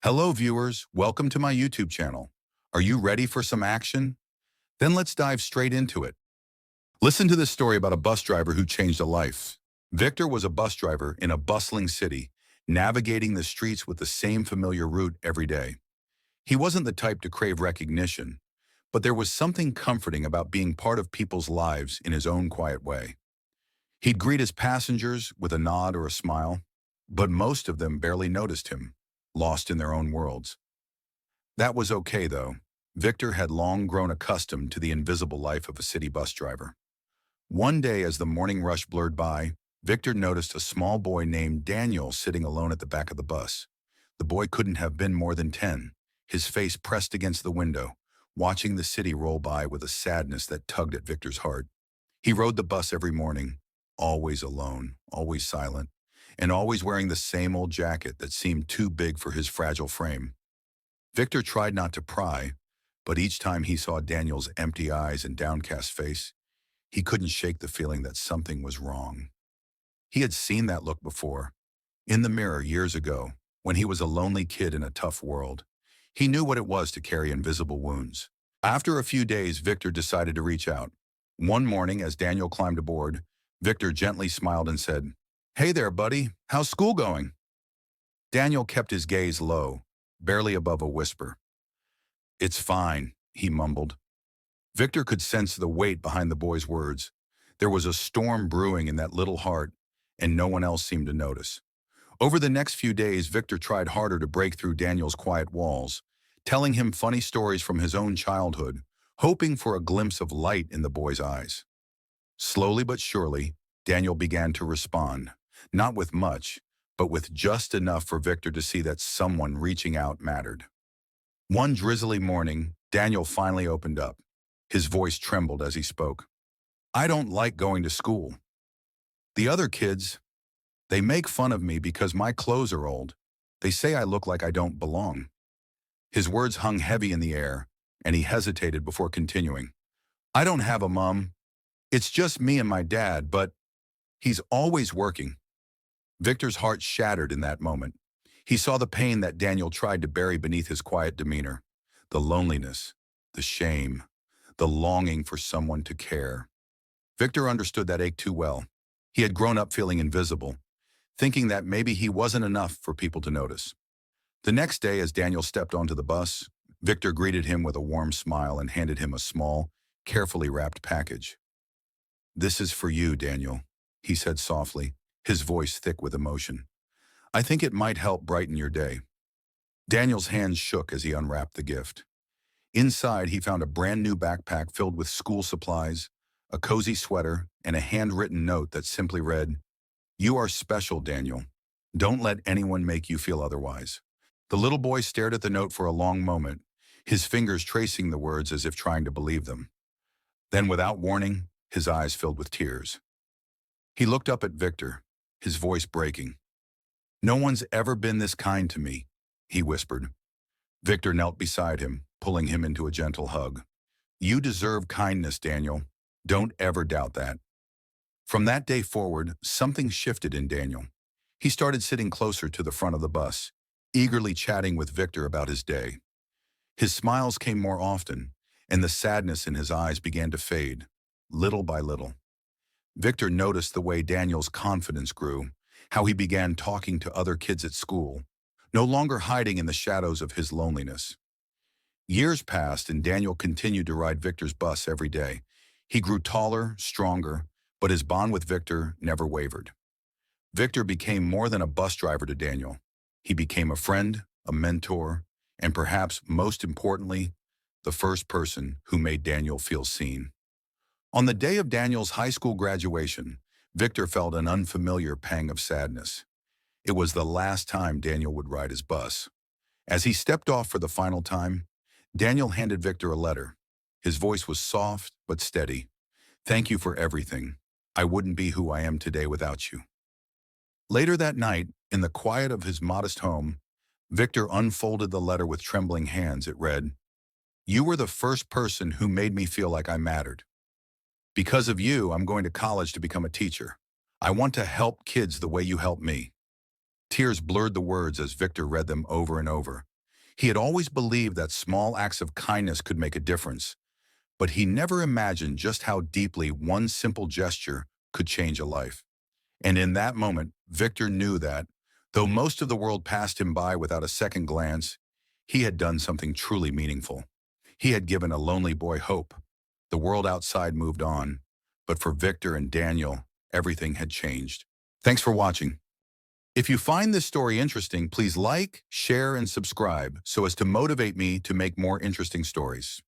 Hello viewers, welcome to my YouTube channel. Are you ready for some action? Then let's dive straight into it. Listen to this story about a bus driver who changed a life. Victor was a bus driver in a bustling city, navigating the streets with the same familiar route every day. He wasn't the type to crave recognition, but there was something comforting about being part of people's lives in his own quiet way. He'd greet his passengers with a nod or a smile, but most of them barely noticed him, lost in their own worlds. That was okay, though. Victor had long grown accustomed to the invisible life of a city bus driver. One day, as the morning rush blurred by, Victor noticed a small boy named Daniel sitting alone at the back of the bus. The boy couldn't have been more than 10, his face pressed against the window, watching the city roll by with a sadness that tugged at Victor's heart. He rode the bus every morning, always alone, always silent, and always wearing the same old jacket that seemed too big for his fragile frame. Victor tried not to pry, but each time he saw Daniel's empty eyes and downcast face, he couldn't shake the feeling that something was wrong. He had seen that look before, in the mirror years ago, when he was a lonely kid in a tough world. He knew what it was to carry invisible wounds. After a few days, Victor decided to reach out. One morning, as Daniel climbed aboard, Victor gently smiled and said, "Hey there, buddy. How's school going?" Daniel kept his gaze low, barely above a whisper. "It's fine," he mumbled. Victor could sense the weight behind the boy's words. There was a storm brewing in that little heart, and no one else seemed to notice. Over the next few days, Victor tried harder to break through Daniel's quiet walls, telling him funny stories from his own childhood, hoping for a glimpse of light in the boy's eyes. Slowly but surely, Daniel began to respond, not with much, but with just enough for Victor to see that someone reaching out mattered. One drizzly morning, Daniel finally opened up. His voice trembled as he spoke. "I don't like going to school. The other kids, they make fun of me because my clothes are old. They say I look like I don't belong." His words hung heavy in the air, and he hesitated before continuing. "I don't have a mom. It's just me and my dad, but he's always working." Victor's heart shattered in that moment. He saw the pain that Daniel tried to bury beneath his quiet demeanor, the loneliness, the shame, the longing for someone to care. Victor understood that ache too well. He had grown up feeling invisible, thinking that maybe he wasn't enough for people to notice. The next day, as Daniel stepped onto the bus, Victor greeted him with a warm smile and handed him a small, carefully wrapped package. "This is for you, Daniel," he said softly, his voice thick with emotion. "I think it might help brighten your day." Daniel's hands shook as he unwrapped the gift. Inside, he found a brand new backpack filled with school supplies, a cozy sweater, and a handwritten note that simply read, "You are special, Daniel. Don't let anyone make you feel otherwise." The little boy stared at the note for a long moment, his fingers tracing the words as if trying to believe them. Then, without warning, his eyes filled with tears. He looked up at Victor, his voice breaking. "No one's ever been this kind to me," he whispered. Victor knelt beside him, pulling him into a gentle hug. "You deserve kindness, Daniel. Don't ever doubt that." From that day forward, something shifted in Daniel. He started sitting closer to the front of the bus, eagerly chatting with Victor about his day. His smiles came more often, and the sadness in his eyes began to fade, little by little. Victor noticed the way Daniel's confidence grew, how he began talking to other kids at school, no longer hiding in the shadows of his loneliness. Years passed, and Daniel continued to ride Victor's bus every day. He grew taller, stronger, but his bond with Victor never wavered. Victor became more than a bus driver to Daniel. He became a friend, a mentor, and perhaps most importantly, the first person who made Daniel feel seen. On the day of Daniel's high school graduation, Victor felt an unfamiliar pang of sadness. It was the last time Daniel would ride his bus. As he stepped off for the final time, Daniel handed Victor a letter. His voice was soft but steady. "Thank you for everything. I wouldn't be who I am today without you." Later that night, in the quiet of his modest home, Victor unfolded the letter with trembling hands. It read, "You were the first person who made me feel like I mattered. Because of you, I'm going to college to become a teacher. I want to help kids the way you helped me." Tears blurred the words as Victor read them over and over, He had always believed that small acts of kindness could make a difference, but he never imagined just how deeply one simple gesture could change a life. And in that moment, Victor knew that, though most of the world passed him by without a second glance, he had done something truly meaningful. He had given a lonely boy hope. The world outside moved on, but for Victor and Daniel, everything had changed. Thanks for watching. If you find this story interesting, please like, share, and subscribe so as to motivate me to make more interesting stories.